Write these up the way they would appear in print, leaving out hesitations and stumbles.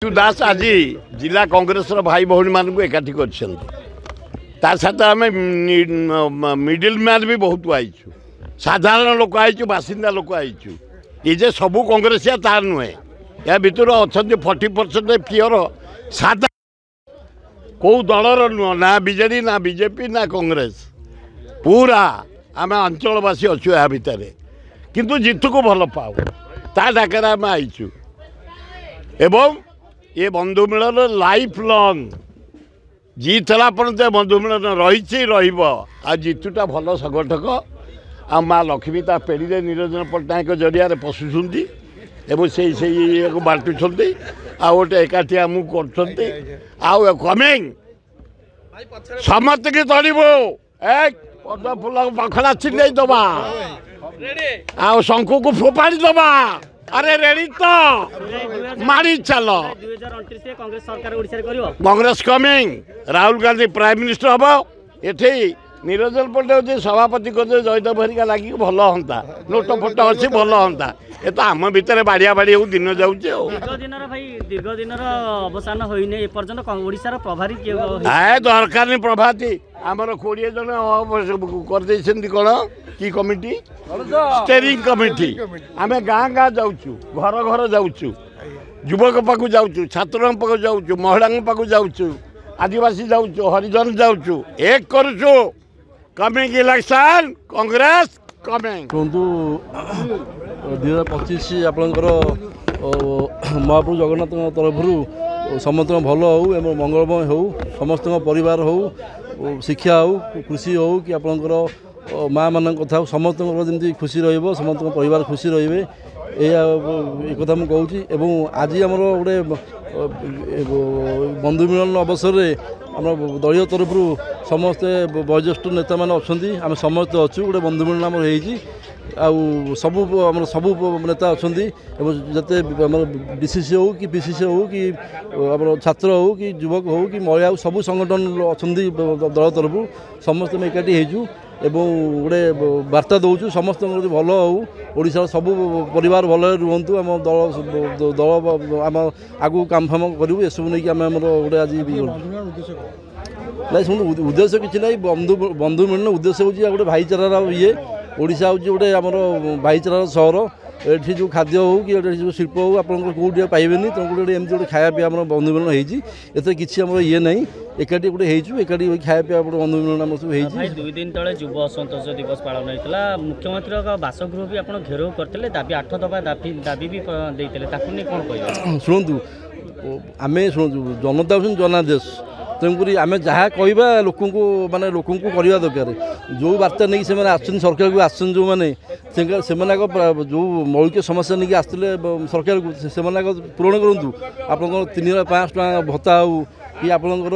दास आज जिला कांग्रेस भाई भौणी मान एकाठी कर आम मिडिल मैन भी बहुत आईचु साधारण लोक आईचु बासिंदा लोक आईचु ये जे सबू कांग्रेसिया तार नुहे या भितर अच्छा 40% प्योर साधा कौ दलर नुह ना बीजेडी ना बीजेपी ना कांग्रेस पूरा आम अंचलवासी अच्छु या भितर किंतु जितु को भल पाऊ ता डाकर आम आईचु एवं ये बंधु मिलन लाइफ लंग जीतला पर्यंत बंधु मिलन रही आ जीतुटा भल संगठक आ माँ लक्ष्मी ता पेड़ी निरंजन पट्टनायक जरिया पशुंट एवं से बांटुंट आ गोटे एकाठी आमको कर कमिंग समस्त की तड़ब एक पद्म फूल पखड़ा छिंडे दबा आ शंखु को फोपाड़ी दबा अरे रेडी तो मारी चलो 2029 कांग्रेस सरकार ओडिसा रे करिवो Congress coming Rahul Gandhi prime minister हम ये निरंजन पट्टनायक सभापति कर जयदेव भरिका लगे भल हाँ नोट फोट अच्छी भल हाँ ये तो आम भितर बाड़िया बाड़ी दिन जाऊे दीर्घ दिन अवसान होने ओडिशार प्रभारी दरकार नहीं प्रभाती आमर 20 जन कर कौन की कमिटी स्टेरिंग कमिटी आम गाँ गाँ जाऊँ घर घर जाऊँ युवक पाक जाऊँ छात्र पाक जाऊँ महिला पाक जाऊँ आदिवासी जाऊँ हरिजन जाऊँ एक करुचु कमिंग इलेक्शन कांग्रेस कमिंग 2025 आपणकर महाप्रभु जगन्नाथ तरफ समस्त भल हो मंगलमय हो समस्त परिवार हो शिक्षा हो कृषि हो कि आपणकर माँ मान कथा समस्त जमी खुशी समस्त परिवार खुशी रे एक कथा मुझे कहूँ आज आमर गोटे बंधु मिलन अवसर में आम दलीय तरफ समस्ते वयोज्येष्ठ नेता मैंने अच्छा आम समस्ते अच्छु गोटे बंधु मिलन आम सबू आम सबू नेता अच्छा जिते डीसीसी हो कि पीसीसी हो कि छात्र हो कि युवक हो कि महिला हो सबू संगठन अच्छा दल तरफ समस्ते एकाठी होचु एवं गोटे वार्ता दौचु समस्त भल हो ओडिशा सबू परिवार भल रुहतु आम दल दल आम आगू काम फाम करूँ ये सब नहीं आम गोटे आज ना शुणु उद्देश्य किसी ना बंधु मिलन उद्देश्य हूँ गोटे भाईचारार ये ओडिशा हूँ गोटे आमर भाईचारार सहर ये जो खाद्य हो कि जो शिल्प हो आप कौटे पाइबे तेणु गोटे एमती गोटे खाया पीवा आम बंधु मिलन होती किसी आम ये नहीं एकाठी गोटे एकाठी खाया पीवा गोटे बंधु मिलन आम सब 2 दिन तले युव असंतोष दिवस पालन होता मुख्यमंत्री बासगृह भी आप घेराव करते दाबी 8 दफा दाबी भी कौन कह शुणु आम शुणु जनता हूँ जनादेश तेणुक आम जहाँ कहवा लोक मानने लोक करवा दरकार जो वार्ता नहीं से आसन सरकार को आसन जो मैंने जो मौलिक समस्या नहीं आसते सरकार को से पूरण करूँ आप 3,500 टका भत्ता हो कि आपणकर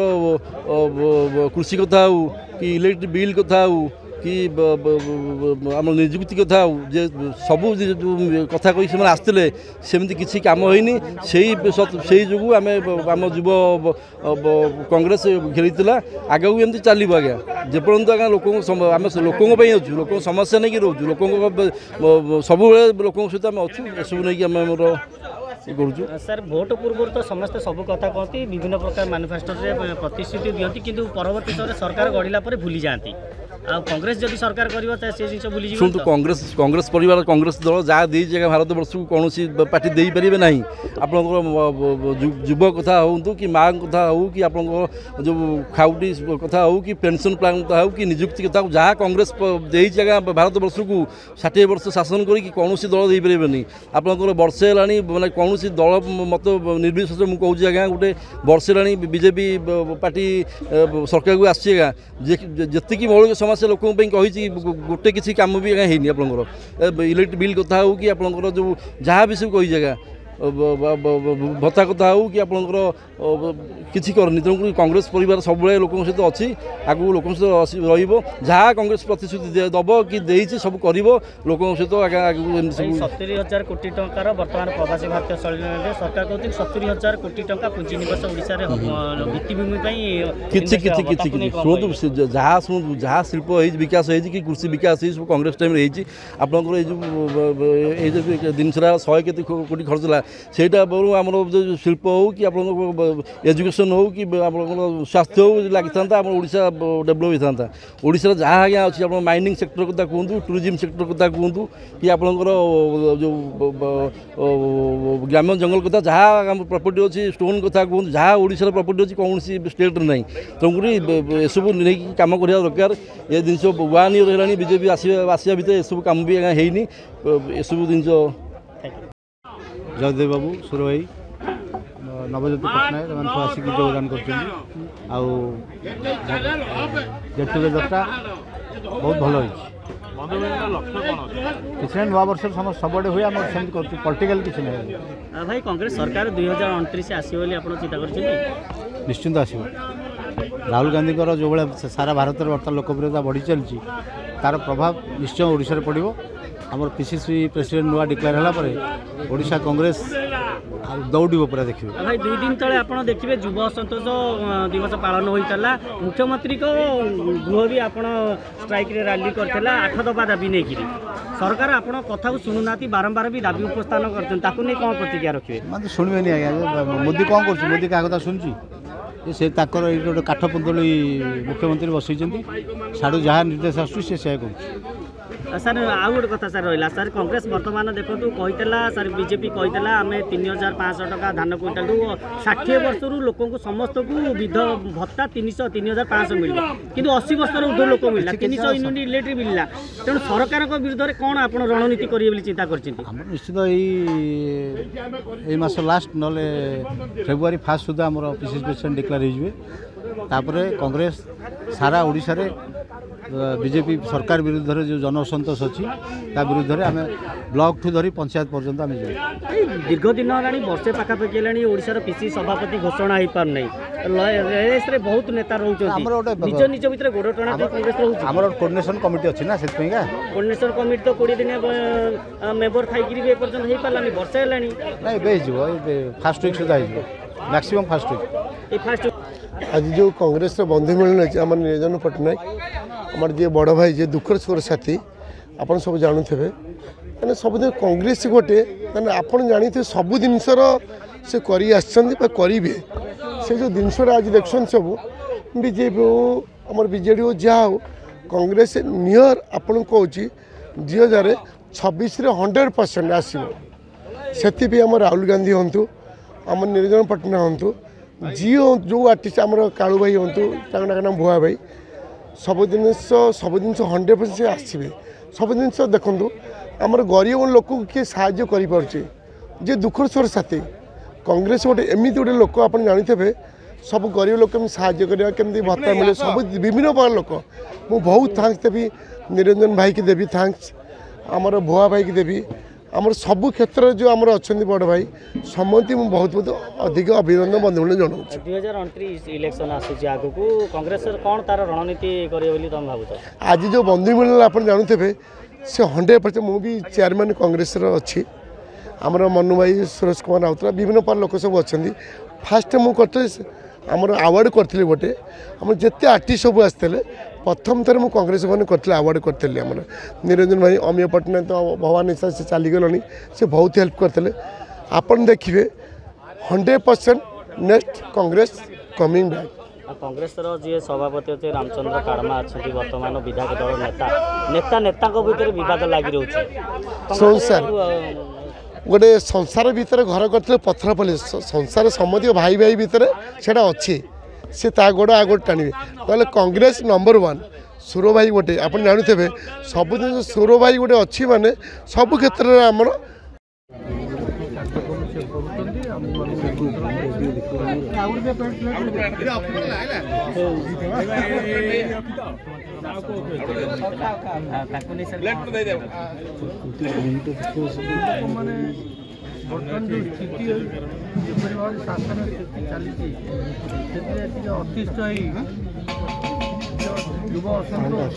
कृषि कथा हो कि इलेक्ट्रिक बिल कथा हो कि आम निजुक्ति कथा जे सबू कथा कही से आसते सेमती किसी काम होनी से जो आम आम युव कांग्रेस घेरीला आगे एमती चलो आज्ञा जेपर्यंत आज्ञा लोक आम लोकों अच्छु लोक समस्या नहीं रोचु लोक सब लोक सहित आम अच्छु एसबू नहीं आम करूँ सर भोट पूर्व तो समस्ते सब कथा कहती विभिन्न प्रकार मैनिफेस्टो प्रतिश्रुति दिखती किंतु परवर्ती समय सरकार गढ़ला भूली जाती कांग्रेस जब सरकार कर भूली शुणु कांग्रेस परिवार कांग्रेस दल जहाँ दी जगह भारत वर्ष को कौन पार्टी दे पारे ना आप युव कथा हूँ कि माँ कथा हो कि आप जो खाउटी कथा हो कि पेंशन प्लान कथा हो कि निजुक्ति कथा जहाँ कांग्रेस दे जगह भारत वर्ष को 60 वर्ष शासन कर कौन दल दे पारे आपंकर वर्षे है मैंने कौन दल मत निर्विशेष मुझे कहूँ आज्ञा गोटे वर्षे है बीजेपी पार्टी सरकार को आसी जी मौलिक समस्या लोक कही गोटे किसी कम भी है इलेक्ट्रिक बिल कथा हो कि आपंकर जो जहाँ भी सब कही जगह भत्ता कथा हो कि आपंकर किसी करनी तेणुक कांग्रेस परिवार सब लोक सहित अच्छी आगू लोक सहित रहा कांग्रेस प्रतिश्रुति दब कि देती सब कर लोक सहित आगे 70,000 कोटी टंकार बर्तमान प्रवासी भारतीय शैली सरकार कहते 70,000 कोटी टंका पुंजीनिवेश ओडिशा भित्तिभूमि शुणु जहाँ शुणु जहाँ शिल्प विकास कि कृषि विकास सब कांग्रेस टाइम आपंकर जिनस 100 केते कोटी खर्च ସେଇଟା ଆମର ଶିଳ୍ପ ହେଉ କି ଆପଣଙ୍କର ଏଜୁକେସନ୍ ହେଉ କି ଆପଣଙ୍କର ସ୍ୱାସ୍ଥ୍ୟ ହେଉ ଲାଗିଥାନ୍ତା ଆମ ଓଡ଼ିଶା ଡେଭଲପ୍ ହୋଇଥାନ୍ତା। ଓଡ଼ିଶାର ଯାହା ଆଜ୍ଞା ଅଛି ଆପଣ ମାଇନିଂ ସେକ୍ଟର କଥା କୁହନ୍ତୁ, ଟୁରିଜିମ୍ ସେକ୍ଟର କଥା କୁହନ୍ତୁ କି ଆପଣଙ୍କର ଯେଉଁ ଗ୍ରାମ୍ୟ ଜଙ୍ଗଲ କଥା ଯାହା ଆମ ପ୍ରପର୍ଟି ଅଛି ଷ୍ଟୋନ୍ କଥା କୁହନ୍ତୁ, ଯାହା ଓଡ଼ିଶାର ପ୍ରପର୍ଟି ଅଛି କୌଣସି ଷ୍ଟେଟ୍ରେ ନାହିଁ। ତେଣୁକରି ଏସବୁ ନେଇକି କାମ କରିବା ଦରକାର। ଏ ଜିନିଷ 1 ଇୟର୍ ହେଲାଣି ବିଜେପି ଆସିବା ଭିତରେ ଏସବୁ କାମ ବି ଆଜ୍ଞା ହେଇନି। ଏସବୁ ଜିନିଷ ଜୟଦେବ ବାବୁ, ସୁର ଭାଇ, ନବଜ୍ୟୋତି ପଟ୍ଟନାୟକ ଏମାନେ ସବୁ ଆସିକି ଯୋଗଦାନ କରୁଛନ୍ତି। ଆଉ ଗେଟ୍ ଟୁଗେଦରଟା ବହୁତ ଭଲ ହେଇଛି। କିଛି ନାହିଁ, ନୂଆ ବର୍ଷରେ ସମସ୍ତେ ସବୁଆଡ଼େ ହୁଏ, ଆମର ସେମିତି କରୁଛୁ, ପଲିଟିକାଲ କିଛି ନାହିଁ। ଭାଇ କଂଗ୍ରେସ ସରକାର 2029 ଆସିବ ବୋଲି ଆପଣ ଚିନ୍ତା କରିଛନ୍ତି? ନିଶ୍ଚିନ୍ତ ଆସିବ। ରାହୁଲ ଗାନ୍ଧୀଙ୍କର ଯେଉଁଭଳିଆ ସାରା ଭାରତରେ ବର୍ତ୍ତମାନ ଲୋକପ୍ରିୟତା ବଢ଼ି ଚାଲିଛି, ତା'ର ପ୍ରଭାବ ନିଶ୍ଚୟ ଓଡ଼ିଶାରେ ପଡ଼ିବ। ଆମର PCC ପ୍ରେସିଡେଣ୍ଟ ନୂଆ ଡିକ୍ଲେୟାର ହେଲା ପରେ ଓଡ଼ିଶା କଂଗ୍ରେସ ଦୌଡ଼ିବ ପୁରା ଦେଖିବେ। ଭାଇ 2 ଦିନ ତଳେ ଆପଣ ଦେଖିବେ ଯୁବ ଅସନ୍ତୋଷ ଦିବସ ପାଳନ ହୋଇଥିଲା। ମୁଖ୍ୟମନ୍ତ୍ରୀଙ୍କ ଗୃହ ବି ଆପଣ ଷ୍ଟ୍ରାଇକ୍ରେ ରାଲି କରିଥିଲା 8 ଦଫା ଦାବି ନେଇକିରି। ସରକାର ଆପଣ କଥାକୁ ଶୁଣୁନାହାନ୍ତି, ବାରମ୍ବାର ବି ଦାବି ଉପସ୍ଥାନ କରୁଛନ୍ତି, ତାକୁ ନେଇ କ'ଣ ପ୍ରତିକ୍ରିୟା ରଖିବେ? ମାନେ ଶୁଣିବେନି ଆଜ୍ଞା। ମୋଦି କ'ଣ କରୁଛି? ମୋଦି କାହା କଥା ଶୁଣୁଛି? ସେ ତାଙ୍କର ଏଇଠି ଗୋଟେ କାଠ ପୁତଳି ମୁଖ୍ୟମନ୍ତ୍ରୀ ବସେଇଛନ୍ତି, ସାଡ଼ୁ ଯାହା ନିର୍ଦ୍ଦେଶ ଆସୁଛି ସେ ସେୟା କରୁଛି। ସାର୍ ଆଉ ଗୋଟେ କଥା ସାର୍ ରହିଲା, ସାର୍ କଂଗ୍ରେସ ବର୍ତ୍ତମାନ ଦେଖନ୍ତୁ କହିଥିଲା, ସାର୍ ବିଜେପି କହିଥିଲା ଆମେ 3500 ଟଙ୍କା ଧାନ କୁଇଣ୍ଟାଲରୁ 60 ବର୍ଷରୁ ଲୋକଙ୍କୁ ସମସ୍ତଙ୍କୁ ବିଧ ଭତ୍ତା 3,500 ମିଳିବ, କିନ୍ତୁ 80 ବର୍ଷର ଉର୍ଦ୍ଧ୍ୱ ଲୋକ ମିଳିଲା 300 ୟୁନିଟ୍ ଇଲେକ୍ଟ୍ରିକ୍ ମିଳିଲା। ତେଣୁ ସରକାରଙ୍କ ବିରୁଦ୍ଧରେ କ'ଣ ଆପଣ ରଣନୀତି କରିବେ ବୋଲି ଚିନ୍ତା କରିଛନ୍ତି? ଆମର ନିଶ୍ଚିତ ଏଇ ମାସ ଲାଷ୍ଟ ନହେଲେ ଫେବୃଆରୀ 1 ସୁଦ୍ଧା ଆମର PCC ପ୍ରେସିଡେଣ୍ଟ ଡିକ୍ଲେୟାର ହେଇଯିବେ। ତାପରେ କଂଗ୍ରେସ ସାରା ଓଡ଼ିଶାରେ ବିଜେପି ସରକାର ବିରୁଦ୍ଧରେ ଯେଉଁ ଜନ ଅସନ୍ତୋଷ ଅଛି ତା ବିରୁଦ୍ଧରେ ଆମେ ବ୍ଲକଠୁ ଧରି ପଞ୍ଚାୟତ ପର୍ଯ୍ୟନ୍ତ ଆମେ ଯିବୁ। ଦୀର୍ଘ ଦିନ ହେଲାଣି, ବର୍ଷେ ପାଖାପାଖି ହେଲାଣି ଓଡ଼ିଶାର PCC ସଭାପତି ଘୋଷଣା ହୋଇପାରୁନାହିଁ। ରେସ୍ରେ ବହୁତ ନେତା ରହୁଛନ୍ତି, ଆମର ଗୋଟେ ନିଜ ନିଜ ଭିତରେ ଗୋଡ଼ ଟଣା କଂଗ୍ରେସ ରହୁଛି। ଆମର କୋର୍ଡିନେସନ୍ କମିଟି ଅଛି ନା, ସେଥିପାଇଁକା କୋର୍ଡିନେସନ୍ କମିଟି ତ 20 ଦିନ ମେମ୍ବର ଥାଇକିରି ବି ଏପର୍ଯ୍ୟନ୍ତ ହେଇପାରିଲାନି, ବର୍ଷେ ହେଲାଣି। ନାଇଁ, ଏବେ ହେଇଯିବ, ଏବେ ଫାର୍ଷ୍ଟ ୱିକ୍ ସୁଦ୍ଧା ହେଇଯିବ, ମ୍ୟାକ୍ସିମମ୍ ଫାର୍ଷ୍ଟ ୱିକ୍। এই ফার্স্ট आज जो कांग्रेस बंधु मिलन अच्छे आम निरंजन पट्टनायक आम जी बड़ भाई जे दुखर सुखर साथी आपड़ सब जानूे मैंने सबुद कांग्रेस गोटे मैंने आप जानी सब जिनसर से करेंगे से जो जिनसा आज देखुन सब बीजेपी हो आम बीजेडी हो जहाँ हो कांग्रेस नियर आपन कहूँ 2026 100% आसो से आम राहुल गांधी हूँ आम निरंजन पट्टनायक हूँ जी जो आर्टिस्ट आम कालू भाई हूँ नाम भुआ भाई सब जिन 100% से आसवे सब जिन देखूँ आम गरीब लोक किए साहय कर दुखर स्वर साथी कांग्रेस गोटे एमती गोटे लोक आप जानते सब गरीब लोक साहय करमी भत्ता मिले सब विभिन्न प्रकार लोक मु बहुत थैंक्स देवी निरंजन भाई की देवी थैंक्स आमर भुआ भाई की देवी आमर सबू क्षेत्र जो आमर अच्छा बड़ भाई समझती मुझे बहुत बहुत अधिक अभिनंदन बंधुबंधु जनाऊँ। 2029 इलेक्शन आसूँ आग को कांग्रेस कौन तार रणनीति करें तुम भाव? आज जो बंधु मिलन आप जानते से 100% मुझे चेयरमैन कांग्रेस अच्छी आमर मनु भाई सुरेश कुमार राउतरा विभिन्न प्रकार लोक सब अच्छा फास्ट मुझे आमर आवार्ड करी गोटे आम जिते आर्टिस्ट सब आसते प्रथम थर मुझे कांग्रेस मैंने कर आवार्ड करी आम निरंजन भाई अमीय पट्टनायक तो भगवान हिसाब से चलीगलानी से बहुत हेल्प करते आपन देखिए 100% next Congress coming back. Congress ji सभापति अच्छे रामचंद्र काड़मा अच्छा बर्तमान विधायक दल नेता नेता भितर बद लगी रोचे सर गोटे संसार भितर घर करते पथर पल्ली संसार समझ भाई भाई भितर से अच्छी से गोड़ आ गोटे टाणवे ना कांग्रेस नंबर 1 सुर भाई गोटे आप जानते सब जिन सुर भाई गोटे अच्छी माने सब क्षेत्र में आम बर्तमान जो स्थिति जिपरि भाव शासन स्थिति चली अतिष्ट युवा असंतोष